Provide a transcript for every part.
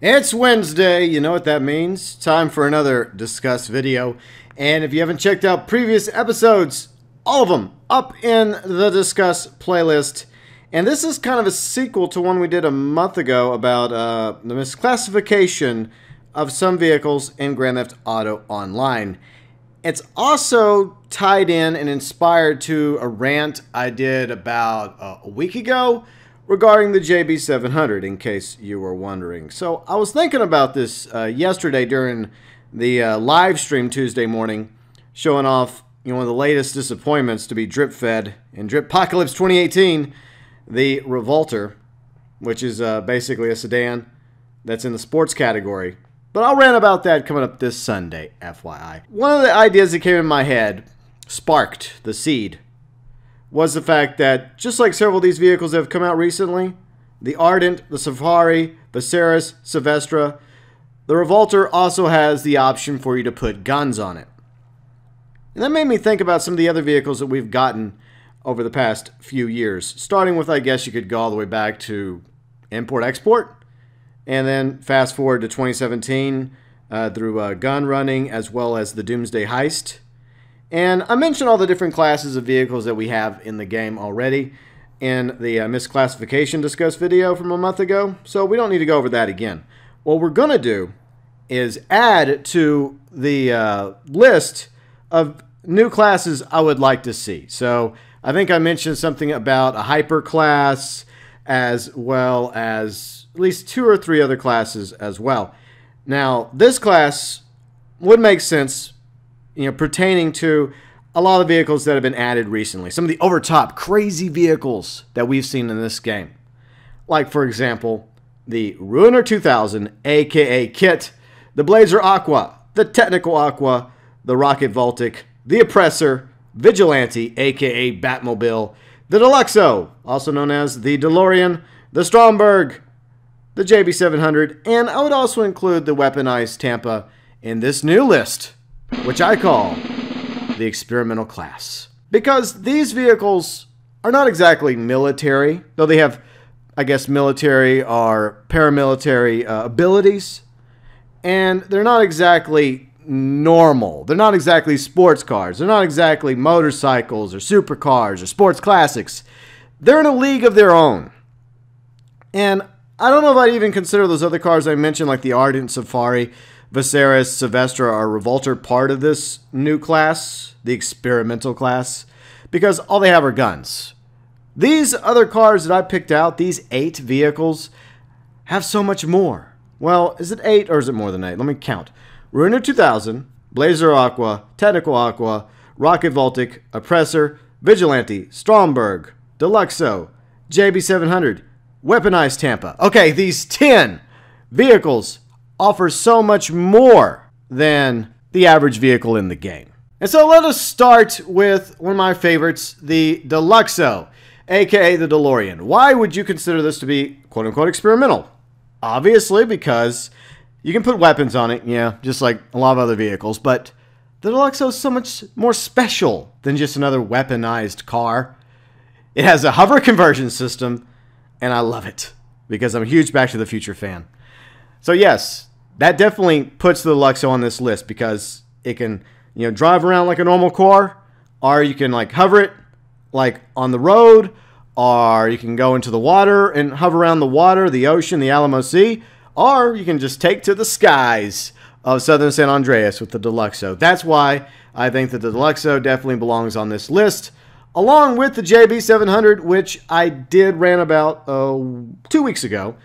It's Wednesday, you know what that means. Time for another Discuss video. And if you haven't checked out previous episodes, all of them up in the Discuss playlist. And this is kind of a sequel to one we did a month ago about the misclassification of some vehicles in Grand Theft Auto Online. It's also tied in and inspired to a rant I did about a week ago regarding the JB700, in case you were wondering. So I was thinking about this yesterday during the live stream Tuesday morning, showing off one of the latest disappointments to be drip-fed in Drip-Pocalypse 2018, the Revolter, which is basically a sedan that's in the sports category. But I'll rant about that coming up this Sunday, FYI. One of the ideas that came in my head, sparked the seed, was the fact that, just like several of these vehicles that have come out recently, the Ardent, the Safari, Viceris, Silvestre, the Revolter also has the option for you to put guns on it. And that made me think about some of the other vehicles that we've gotten over the past few years, starting with, I guess you could go all the way back to Import-Export, and then fast forward to 2017 through gun running, as well as the Doomsday Heist. And I mentioned all the different classes of vehicles that we have in the game already in the misclassification discuss video from a month ago, so we don't need to go over that again. What we're going to do is add to the list of new classes I would like to see. So I think I mentioned something about a hyper class, as well as at least 2 or 3 other classes as well. Now, this class would make sense, pertaining to a lot of vehicles that have been added recently. Some of the over-top, crazy vehicles that we've seen in this game. Like, for example, the Ruiner 2000, aka Kit, the Blazer Aqua, the Technical Aqua, the Rocket Voltic, the Oppressor, Vigilante, aka Batmobile, the Deluxo, also known as the DeLorean, the Stromberg, the JB700, and I would also include the Weaponized Tampa in this new list, which I call the experimental class. Because these vehicles are not exactly military, though they have, I guess, military or paramilitary abilities, and they're not exactly normal. They're not exactly sports cars. They're not exactly motorcycles or supercars or sports classics. They're in a league of their own. And I don't know if I'd even consider those other cars I mentioned, like the Ardent, Safari, Viceris, Silvestre, or Revolter, part of this new class, the experimental class, because all they have are guns. These other cars that I picked out, these 8 vehicles, have so much more. Well, is it 8 or is it more than 8? Let me count. Ruiner 2000, Blazer Aqua, Technical Aqua, Rocket Voltic, Oppressor, Vigilante, Stromberg, Deluxo, JB700, Weaponized Tampa. Okay, these 10 vehicles offer so much more than the average vehicle in the game. And so let us start with one of my favorites, the Deluxo, aka the DeLorean. Why would you consider this to be quote-unquote experimental? Obviously because you can put weapons on it, yeah, just like a lot of other vehicles, but the Deluxo is so much more special than just another weaponized car. It has a hover conversion system, and I love it because I'm a huge Back to the Future fan. So yes, that definitely puts the Deluxo on this list because it can, drive around like a normal car, or you can like hover it like on the road, or you can go into the water and hover around the water, the ocean, the Alamo Sea, or you can just take to the skies of southern San Andreas with the Deluxo. That's why I think that the Deluxo definitely belongs on this list, along with the JB700, which I did rant about 2 weeks ago.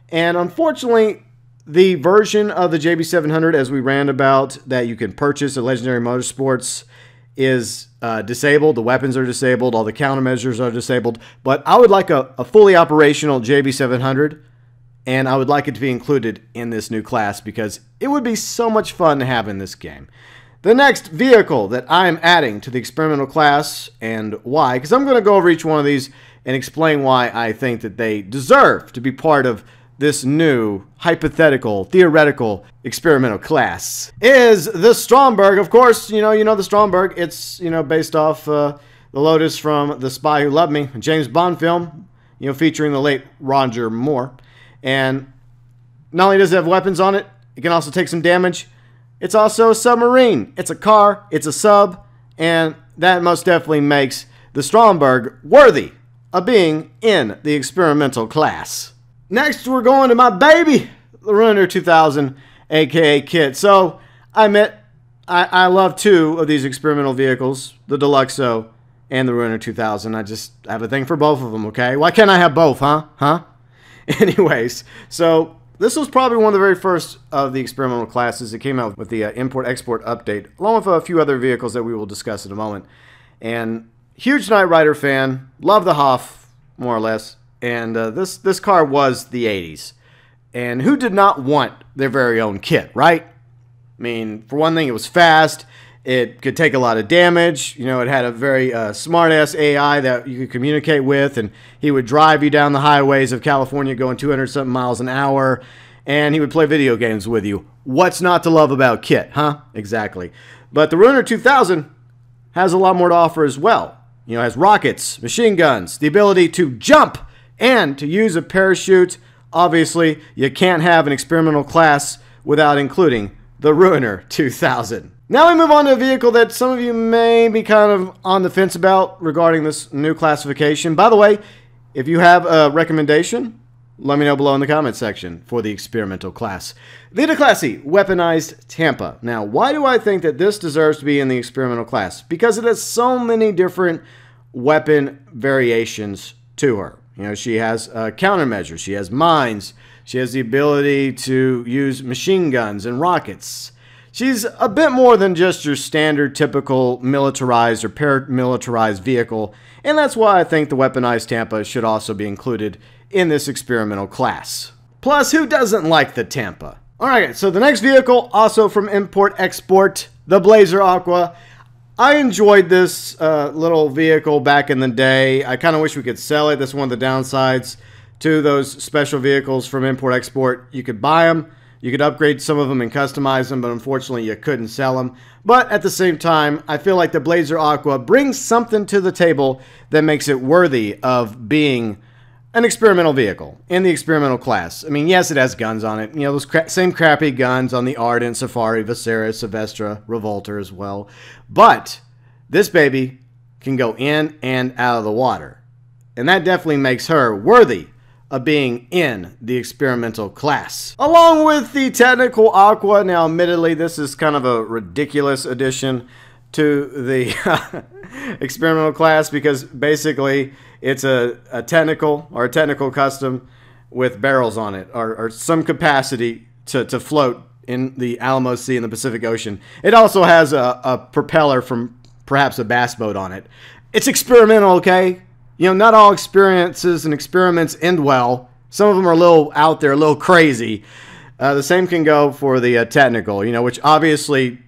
And unfortunately, the version of the JB700, as we ran about, that you can purchase at Legendary Motorsports is disabled. The weapons are disabled. All the countermeasures are disabled. But I would like a fully operational JB700, and I would like it to be included in this new class because it would be so much fun to have in this game. The next vehicle that I'm adding to the experimental class, and why, because I'm going to go over each one of these and explain why I think that they deserve to be part of this new hypothetical, theoretical, experimental class, is the Stromberg. Of course, you know the Stromberg. It's, based off the Lotus from The Spy Who Loved Me, a James Bond film, featuring the late Roger Moore. And Not only does it have weapons on it, it can also take some damage. It's also a submarine. It's a car, it's a sub, and that most definitely makes the Stromberg worthy of being in the experimental class. Next, we're going to my baby, the Ruiner 2000, aka Kit. So, I admit, I love two of these experimental vehicles, the Deluxo and the Ruiner 2000. I just have a thing for both of them, okay? Why can't I have both, huh? Anyways, so this was probably one of the very first of the experimental classes that came out with the import-export update, along with a few other vehicles that we will discuss in a moment. And huge Knight Rider fan, love the Hoff, more or less. And this car was the 80s. And who did not want their very own Kit, right? I mean, for one thing, it was fast. It could take a lot of damage. You know, it had a very smart-ass AI that you could communicate with, and he would drive you down the highways of California going 200-something miles an hour, and he would play video games with you. What's not to love about Kit, huh? Exactly. But the Ruiner 2000 has a lot more to offer as well. You know, it has rockets, machine guns, the ability to jump, and to use a parachute. Obviously, you can't have an experimental class without including the Ruiner 2000. Now we move on to a vehicle that some of you may be kind of on the fence about regarding this new classification. By the way, if you have a recommendation, let me know below in the comments section for the experimental class. The DeClassy Weaponized Tampa. Now, why do I think that this deserves to be in the experimental class? Because it has so many different weapon variations to her. You know, she has countermeasures, she has mines, she has the ability to use machine guns and rockets. She's a bit more than just your standard typical militarized or paramilitarized vehicle, and that's why I think the Weaponized Tampa should also be included in this experimental class. Plus, who doesn't like the Tampa? Alright, so the next vehicle, also from Import Export, the Blazer Aqua. I enjoyed this little vehicle back in the day. I kind of wish we could sell it. That's one of the downsides to those special vehicles from Import Export. You could buy them, you could upgrade some of them and customize them, but unfortunately you couldn't sell them. But at the same time, I feel like the Blazer Aqua brings something to the table that makes it worthy of being an experimental vehicle in the experimental class. I mean, yes, it has guns on it. You know, those same crappy guns on the Ardent, Safari, Viceris, Silvestra, Revolter as well. But this baby can go in and out of the water. And that definitely makes her worthy of being in the experimental class. Along with the technical Aqua. Now, admittedly, this is kind of a ridiculous addition to the experimental class because basically it's a technical or a technical custom with barrels on it or some capacity to float in the Alamo Sea in the Pacific Ocean. It also has a propeller from perhaps a bass boat on it. It's experimental, okay? You know, not all experiences and experiments end well. Some of them are a little out there, a little crazy. The same can go for the technical, you know, which obviously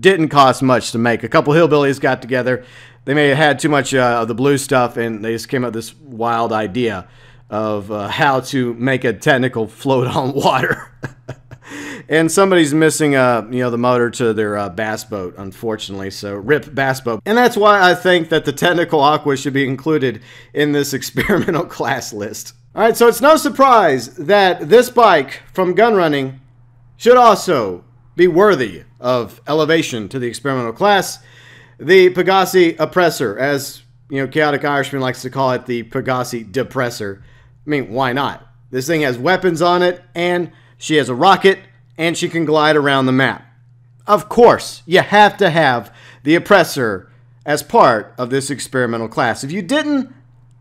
didn't cost much to make. A couple hillbillies got together. They may have had too much of the blue stuff, and they just came up with this wild idea of how to make a technical float on water. And somebody's missing, you know, the motor to their bass boat, unfortunately. So, rip bass boat. And that's why I think that the technical Aqua should be included in this experimental class list. All right, so it's no surprise that this bike from gun running should also be worthy of elevation to the experimental class. The Pegassi Oppressor, as you know, Chaotic Irishman likes to call it, the Pegassi Depressor. I mean, why not? This thing has weapons on it, and she has a rocket, and she can glide around the map. Of course, you have to have the Oppressor as part of this experimental class. If you didn't,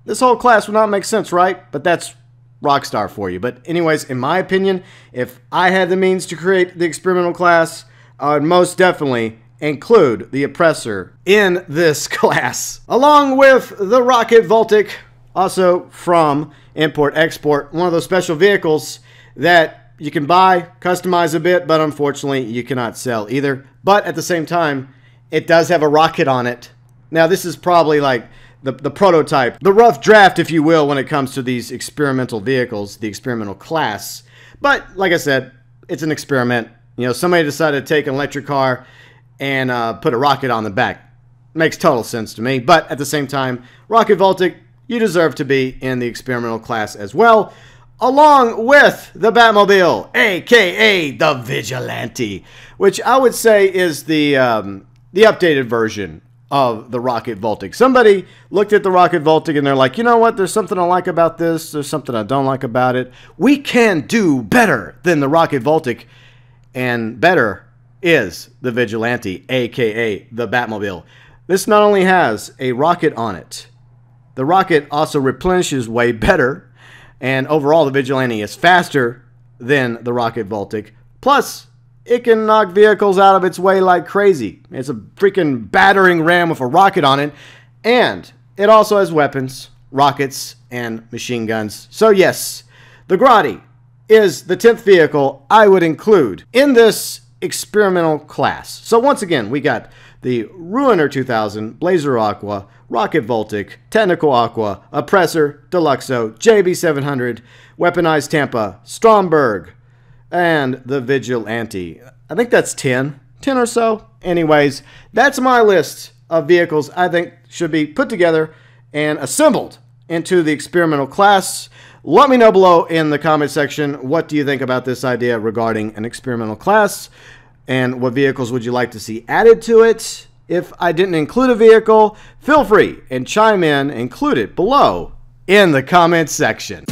this whole class would not make sense, right? But that's Rockstar for you. But anyways, in my opinion, if I had the means to create the experimental class, I would most definitely include the Oppressor in this class. Along with the Rocket Voltic, also from Import Export, one of those special vehicles that you can buy, customize a bit, but unfortunately you cannot sell either. But at the same time, it does have a rocket on it. Now this is probably like the prototype, the rough draft, if you will, when it comes to these experimental vehicles, the experimental class. But like I said, it's an experiment. You know, somebody decided to take an electric car and put a rocket on the back. Makes total sense to me. But at the same time, Rocket Voltic, you deserve to be in the experimental class as well. along with the Batmobile, aka the Vigilante, which I would say is the updated version of the Rocket Voltic. Somebody looked at the Rocket Voltic and they're like, you know what, there's something I like about this, there's something I don't like about it. We can do better than the Rocket Voltic, and better is the Vigilante, aka the Batmobile. This not only has a rocket on it, the rocket also replenishes way better, and overall the Vigilante is faster than the Rocket Voltic. Plus, it can knock vehicles out of its way like crazy. It's a freaking battering ram with a rocket on it, and it also has weapons, rockets, and machine guns. So yes, the Grotti is the 10th vehicle I would include in this experimental class. So once again, we got the Ruiner 2000, Blazer Aqua, Rocket Voltic, Technical Aqua, Oppressor, Deluxo, JB700, Weaponized Tampa, Stromberg, and the Vigilante. I think that's 10 or so. Anyways, that's my list of vehicles I think should be put together and assembled into the experimental class. Let me know below in the comment section, what do you think about this idea regarding an experimental class, and what vehicles would you like to see added to it? If I didn't include a vehicle, feel free and chime in, include it below in the comment section.